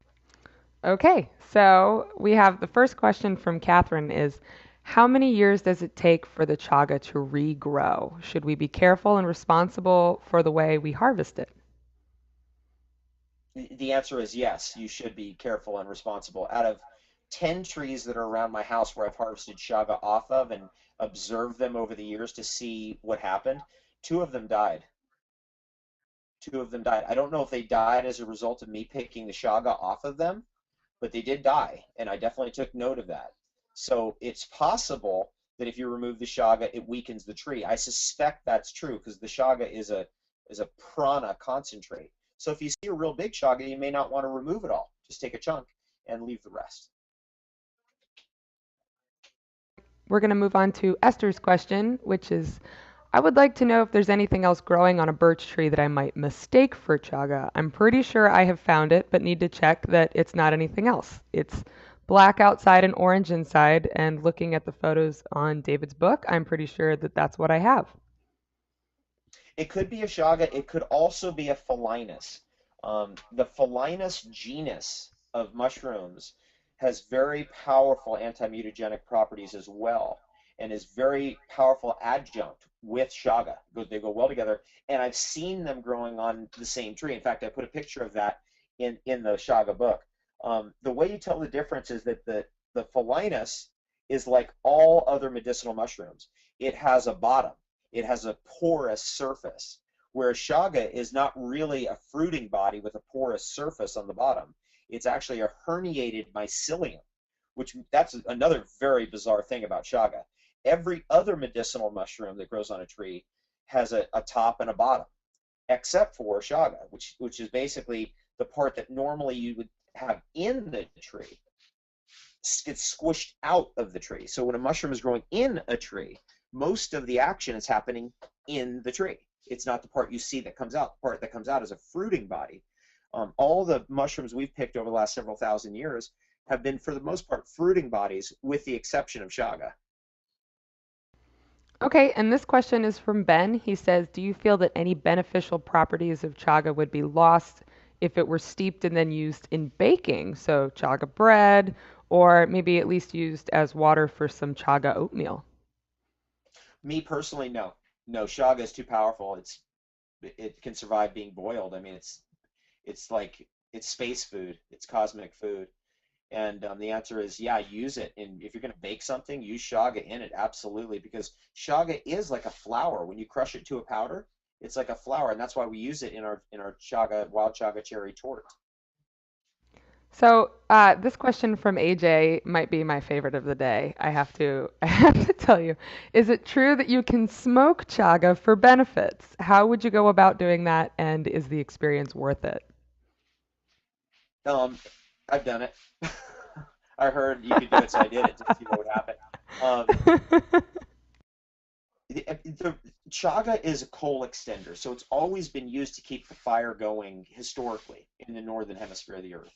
Okay, so we have the first question from Catherine is, how many years does it take for the chaga to regrow? Should we be careful and responsible for the way we harvest it? The answer is yes, you should be careful and responsible. Out of 10 trees that are around my house where I've harvested chaga off of and observed them over the years to see what happened, two of them died. Two of them died. I don't know if they died as a result of me picking the chaga off of them, but they did die, and I definitely took note of that. So it's possible that if you remove the chaga, it weakens the tree. I suspect that's true because the chaga is a prana concentrate. So if you see a real big chaga, you may not want to remove it all. Just take a chunk and leave the rest. We're going to move on to Esther's question, which is, I would like to know if there's anything else growing on a birch tree that I might mistake for chaga. I'm pretty sure I have found it, but need to check that it's not anything else. It's black outside and orange inside, and looking at the photos on David's book, I'm pretty sure that that's what I have. It could be a chaga. It could also be a phalinus. The phalinus genus of mushrooms has very powerful anti-mutagenic properties as well, and is very powerful adjunct with chaga. They go well together, and I've seen them growing on the same tree. In fact, I put a picture of that in the chaga book. The way you tell the difference is that the phalinus is like all other medicinal mushrooms. It has a bottom. It has a porous surface, whereas chaga is not really a fruiting body with a porous surface on the bottom. It's actually a herniated mycelium, which that's another very bizarre thing about chaga. Every other medicinal mushroom that grows on a tree has a top and a bottom, except for chaga, which is basically the part that normally you would have in the tree gets squished out of the tree. So when a mushroom is growing in a tree, most of the action is happening in the tree. It's not the part you see that comes out. The part that comes out is a fruiting body. All the mushrooms we've picked over the last several thousand years have been, for the most part, fruiting bodies, with the exception of chaga. Okay, and this question is from Ben. He says, do you feel that any beneficial properties of chaga would be lost if it were steeped and then used in baking? So chaga bread, or maybe at least used as water for some chaga oatmeal. Me personally, no. No, chaga is too powerful. It can survive being boiled. I mean, it's like it's space food. It's cosmic food. And the answer is, yeah, use it. And if you're going to bake something, use chaga in it, absolutely, because chaga is like a flour. When you crush it to a powder, it's like a flour, and that's why we use it in our chaga, wild chaga cherry tort. So this question from AJ might be my favorite of the day. I have to tell you. Is it true that you can smoke chaga for benefits? How would you go about doing that, and is the experience worth it? Um, I've done it. I heard you could do it, so I did it just to see what would happen. Um, the chaga is a coal extender, so it's always been used to keep the fire going historically in the northern hemisphere of the earth.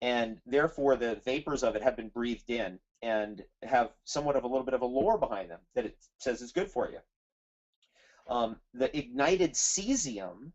And therefore the vapors of it have been breathed in and have somewhat of a little bit of a lore behind them that it says is good for you. The ignited cesium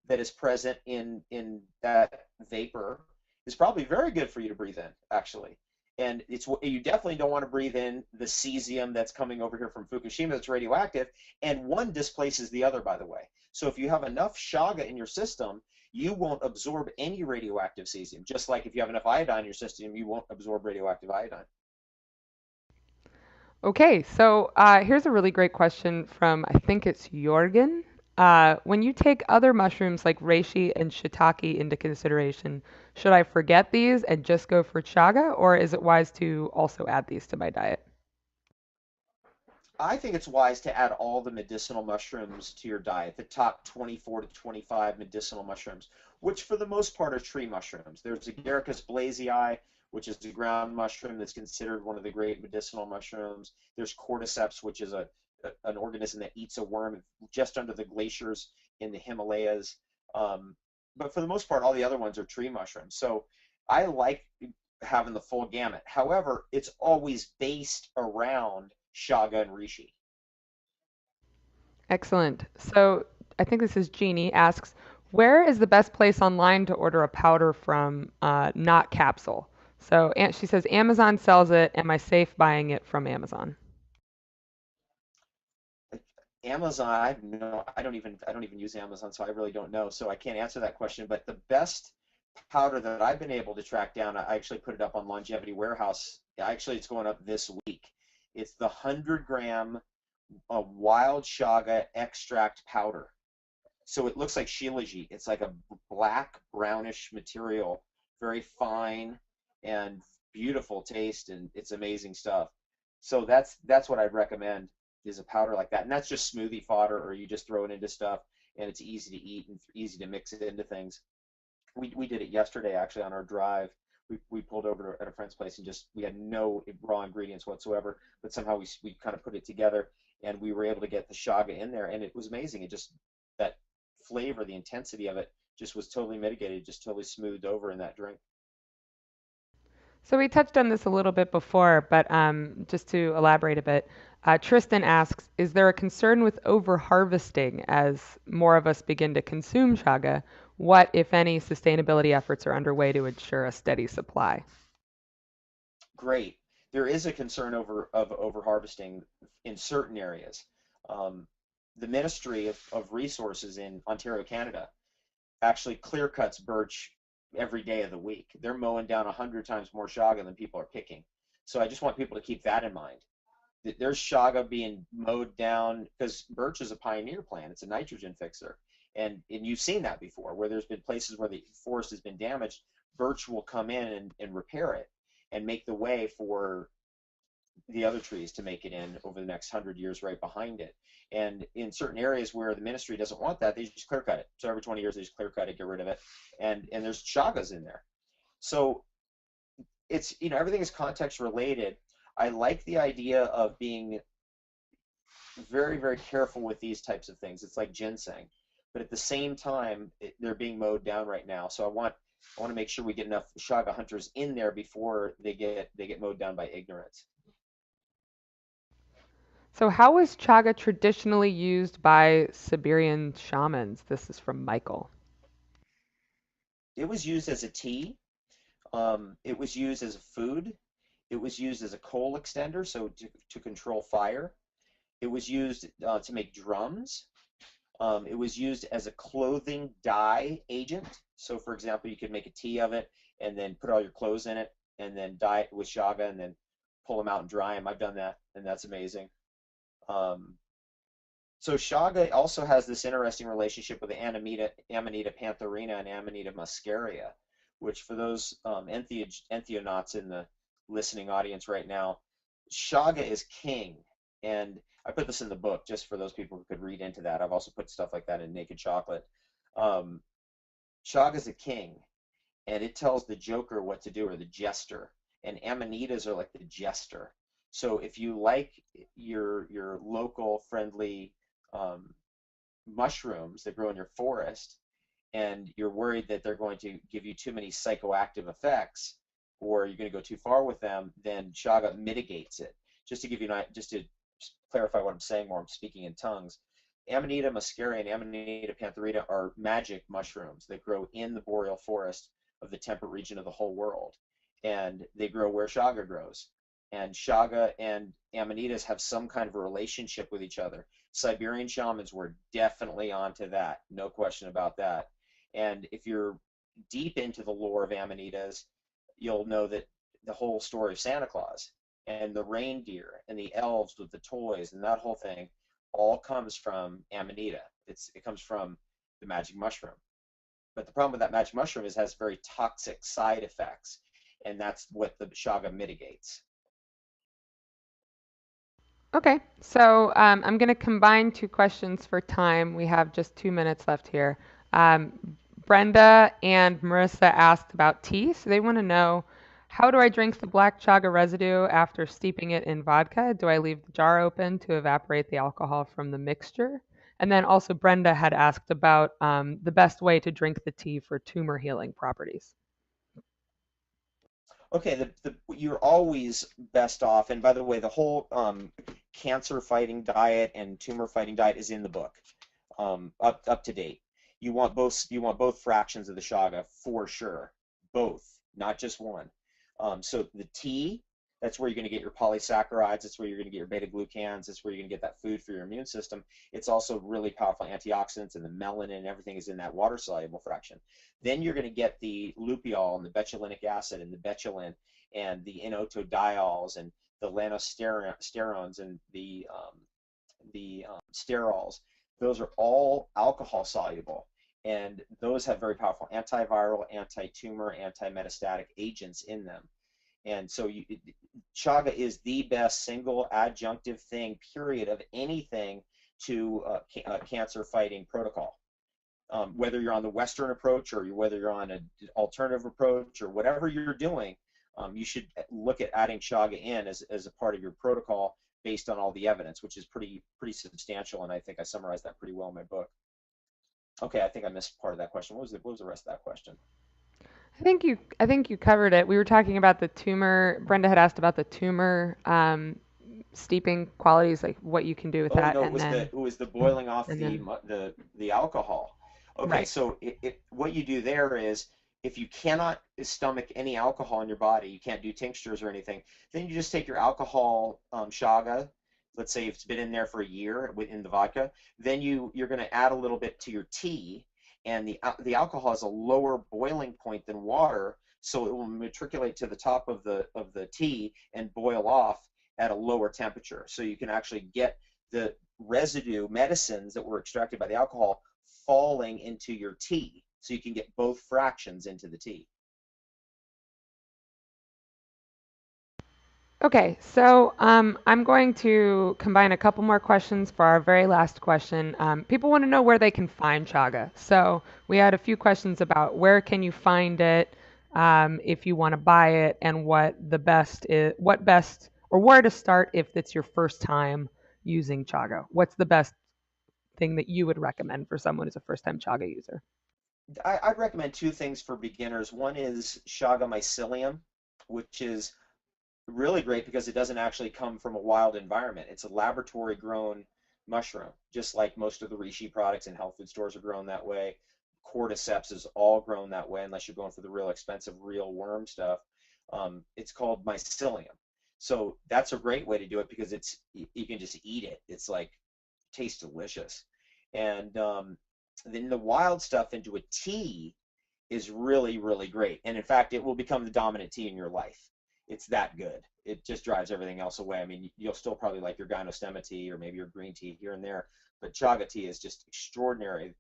that is present in that vapor is probably very good for you to breathe in, actually. And you definitely don't want to breathe in the cesium that's coming over here from Fukushima that's radioactive, and one displaces the other, by the way. So if you have enough chaga in your system, you won't absorb any radioactive cesium. Just like if you have enough iodine in your system, you won't absorb radioactive iodine. Okay, so here's a really great question from, I think it's Jorgen. When you take other mushrooms like reishi and shiitake into consideration, should I forget these and just go for chaga, or is it wise to also add these to my diet? I think it's wise to add all the medicinal mushrooms to your diet, the top 24 to 25 medicinal mushrooms, which for the most part are tree mushrooms. There's Agaricus blazei, which is the ground mushroom that's considered one of the great medicinal mushrooms. There's cordyceps, which is an organism that eats a worm just under the glaciers in the Himalayas. But for the most part, all the other ones are tree mushrooms. So I like having the full gamut. However, it's always based around Chaga and Rishi. Excellent. So I think this is Jeannie asks, where is the best place online to order a powder from, not capsule? So she says Amazon sells it. Am I safe buying it from Amazon? Amazon, I don't even use Amazon, so I really don't know. So I can't answer that question. But the best powder that I've been able to track down, I actually put it up on Longevity Warehouse. Actually, it's going up this week. It's the 100-gram wild chaga extract powder. So it looks like shilajit. It's like a black brownish material, very fine and beautiful taste, and it's amazing stuff. So that's what I'd recommend is a powder like that, and that's just smoothie fodder, or you just throw it into stuff, and it's easy to eat and easy to mix it into things. We did it yesterday actually on our drive. We pulled over at a friend's place and just we had no raw ingredients whatsoever, but somehow we kind of put it together and we were able to get the shaga in there, and it was amazing. It just that flavor, the intensity of it, just was totally mitigated, just totally smoothed over in that drink. So we touched on this a little bit before, but just to elaborate a bit, Tristan asks, is there a concern with over-harvesting as more of us begin to consume chaga? What, if any, sustainability efforts are underway to ensure a steady supply? Great. There is a concern of over harvesting in certain areas. Um, the Ministry of Resources in Ontario, Canada, actually clear cuts birch every day of the week. They're mowing down 100 times more shaga than people are picking. So I just want people to keep that in mind. There's shaga being mowed down because birch is a pioneer plant. It's a nitrogen fixer. And you've seen that before, where there's been places where the forest has been damaged, birch will come in and repair it and make the way for the other trees to make it in over the next 100 years right behind it. And in certain areas where the ministry doesn't want that, they just clear cut it. So every 20 years they just clear cut it, get rid of it, and there's chagas in there. So it's everything is context related. I like the idea of being very very careful with these types of things. It's like ginseng, but at the same time they're being mowed down right now. So I want to make sure we get enough chaga hunters in there before they get mowed down by ignorance. So how was chaga traditionally used by Siberian shamans? This is from Michael. It was used as a tea. It was used as a food. It was used as a coal extender, so to control fire. It was used to make drums. It was used as a clothing dye agent. So, for example, you could make a tea of it and then put all your clothes in it. and then dye it with Chaga and then pull them out and dry them. I've done that, and that's amazing. Um, so Chaga also has this interesting relationship with the Amanita pantherina and Amanita muscaria, which for those entheonauts in the listening audience right now, Chaga is king. And I put this in the book just for those people who could read into that. I've also put stuff like that in Naked Chocolate. Um, Chaga is a king, and it tells the joker what to do, or the jester. And amanitas are like the jester. So if you like your local friendly um, mushrooms that grow in your forest, and you're worried that they're going to give you too many psychoactive effects, or you're going to go too far with them, then Chaga mitigates it. Just to give you just to clarify what I'm saying more, I'm speaking in tongues. Amanita muscaria and Amanita pantherina are magic mushrooms that grow in the boreal forest of the temperate region of the whole world, and they grow where Chaga grows. And Chaga and Amanitas have some kind of a relationship with each other. Siberian shamans were definitely onto that, no question about that. And if you're deep into the lore of Amanitas, you'll know that the whole story of Santa Claus and the reindeer and the elves with the toys and that whole thing all comes from Amanita. It comes from the magic mushroom. But the problem with that magic mushroom is it has very toxic side effects, and that's what the Chaga mitigates. Okay, so I'm going to combine two questions for time. We have just 2 minutes left here. Um, Brenda and Marissa asked about tea, so they want to know, how do I drink the black chaga residue after steeping it in vodka? Do I leave the jar open to evaporate the alcohol from the mixture? And then also Brenda had asked about the best way to drink the tea for tumor healing properties. Okay, you're always best off. And by the way, the whole cancer fighting diet and tumor fighting diet is in the book, up to date. You want both fractions of the Chaga for sure, both, not just one. So the tea, that's where you're going to get your polysaccharides. That's where you're going to get your beta glucans. That's where you're going to get that food for your immune system. It's also really powerful antioxidants, and the melanin and everything is in that water soluble fraction. Then you're going to get the lupiol and the betulinic acid and the betulin and the inotodiols and the lanosterones and the sterols. Those are all alcohol soluble, and those have very powerful antiviral, anti-tumor, anti-metastatic agents in them. And so Chaga is the best single adjunctive thing, period, of anything to cancer fighting protocol. Whether you're on the Western approach or whether you're on an alternative approach or whatever you're doing, you should look at adding Chaga in as a part of your protocol based on all the evidence, which is pretty substantial, and I think I summarized that pretty well in my book. Okay, I think I missed part of that question. What was the rest of that question? I think you covered it. We were talking about the tumor. Brenda had asked about the tumor steeping qualities, like what you can do with Oh that, no, and then it was the boiling off and then the alcohol. Okay, right. so what you do there is, if you cannot stomach any alcohol in your body, you can't do tinctures or anything, then you just take your alcohol Chaga. Let's say it's been in there for a year in the vodka. Then you're going to add a little bit to your tea, and the alcohol has a lower boiling point than water, so it will matriculate to the top of the tea and boil off at a lower temperature. So you can actually get the residue medicines that were extracted by the alcohol falling into your tea. So you can get both fractions into the tea. Okay, so I'm going to combine a couple more questions for our very last question. People want to know where they can find chaga. So we had a few questions about where can you find it, if you want to buy it, and what the best is, what best, or where to start if it's your first time using chaga. What's the best thing that you would recommend for someone who's a first-time chaga user? I'd recommend two things for beginners. One is Chaga mycelium, which is really great because it doesn't actually come from a wild environment. It's a laboratory grown mushroom, just like most of the reishi products in health food stores are grown that way. Cordyceps is all grown that way, unless you're going for the real expensive real worm stuff. It's called mycelium. So that's a great way to do it because you can just eat it. It's like, tastes delicious. And then the wild stuff into a tea is really, really great. And in fact, it will become the dominant tea in your life. It's that good. It just drives everything else away. I mean, you'll still probably like your gynostemma tea or maybe your green tea here and there, but chaga tea is just extraordinarily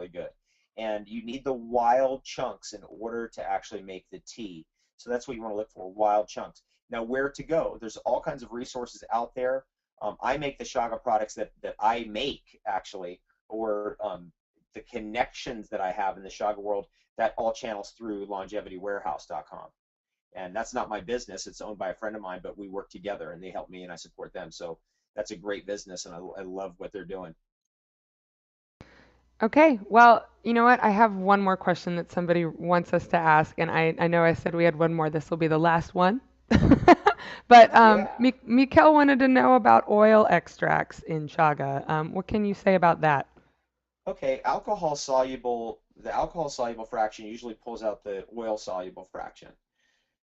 good. And you need the wild chunks in order to actually make the tea. So that's what you want to look for, wild chunks. Now, where to go? There's all kinds of resources out there. I make the chaga products that I make actually, or the connections that I have in the chaga world, that all channels through longevitywarehouse.com. And that's not my business. It's owned by a friend of mine, but we work together and they help me and I support them. So that's a great business and I love what they're doing. Okay, well, you know what? I have one more question that somebody wants us to ask, and I know I said we had one more. This will be the last one. But Yeah. Mikkel wanted to know about oil extracts in chaga. What can you say about that? Okay, the alcohol soluble fraction usually pulls out the oil soluble fraction.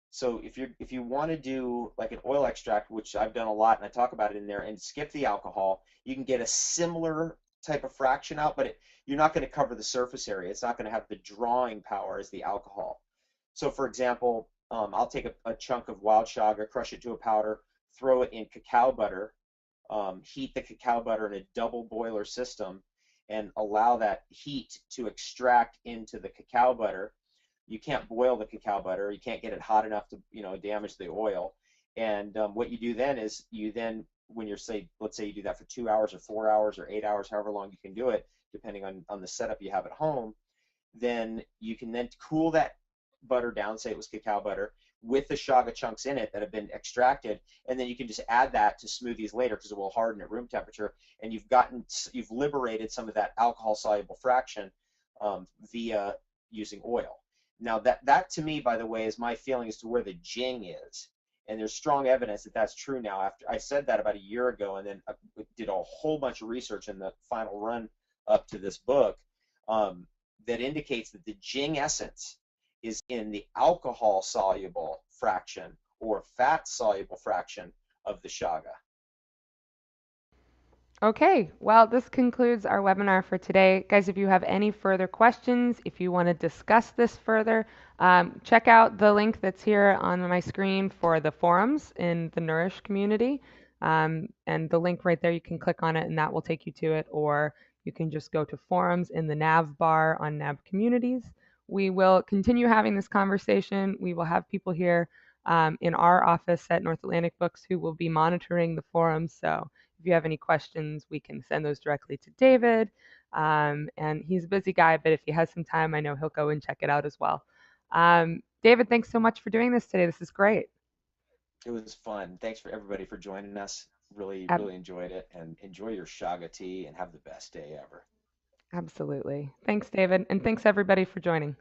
So if you want to do like an oil extract, which I've done a lot and I talk about it in there, and skip the alcohol, you can get a similar type of fraction out, but you're not going to cover the surface area. It's not going to have the drawing power as the alcohol. So for example, I'll take a chunk of wild chaga, crush it to a powder, throw it in cacao butter, heat the cacao butter in a double boiler system, and allow that heat to extract into the cacao butter. You can't boil the cacao butter. You can't get it hot enough to, damage the oil. And what you do then is when you're let's say you do that for 2 hours or 4 hours or 8 hours, however long you can do it, depending on the setup you have at home, then you can then cool that butter down, say it was cacao butter, with the chaga chunks in it that have been extracted, and then you can just add that to smoothies later because it will harden at room temperature, and you've liberated some of that alcohol soluble fraction via using oil. Now that to me, by the way, is my feeling as to where the jing is, and there's strong evidence that that's true now. After I said that about a year ago, and then I did a whole bunch of research in the final run up to this book, that indicates that the jing essence is in the alcohol soluble fraction or fat soluble fraction of the chaga. Okay, well, this concludes our webinar for today. Guys, if you have any further questions, if you want to discuss this further, check out the link that's here on my screen for the forums in the Nourish community. And the link right there, you can click on it and that will take you to it, or you can just go to forums in the nav bar on nav communities. We will continue having this conversation. We will have people here in our office at North Atlantic Books who will be monitoring the forums. So if you have any questions, we can send those directly to David. And he's a busy guy, but if he has some time, I know he'll go and check it out as well. David, thanks so much for doing this today. This is great. It was fun. Thanks for everybody for joining us. Really, Ab- really enjoyed it, and enjoy your chaga tea and have the best day ever. Absolutely. Thanks, David. And thanks, everybody, for joining.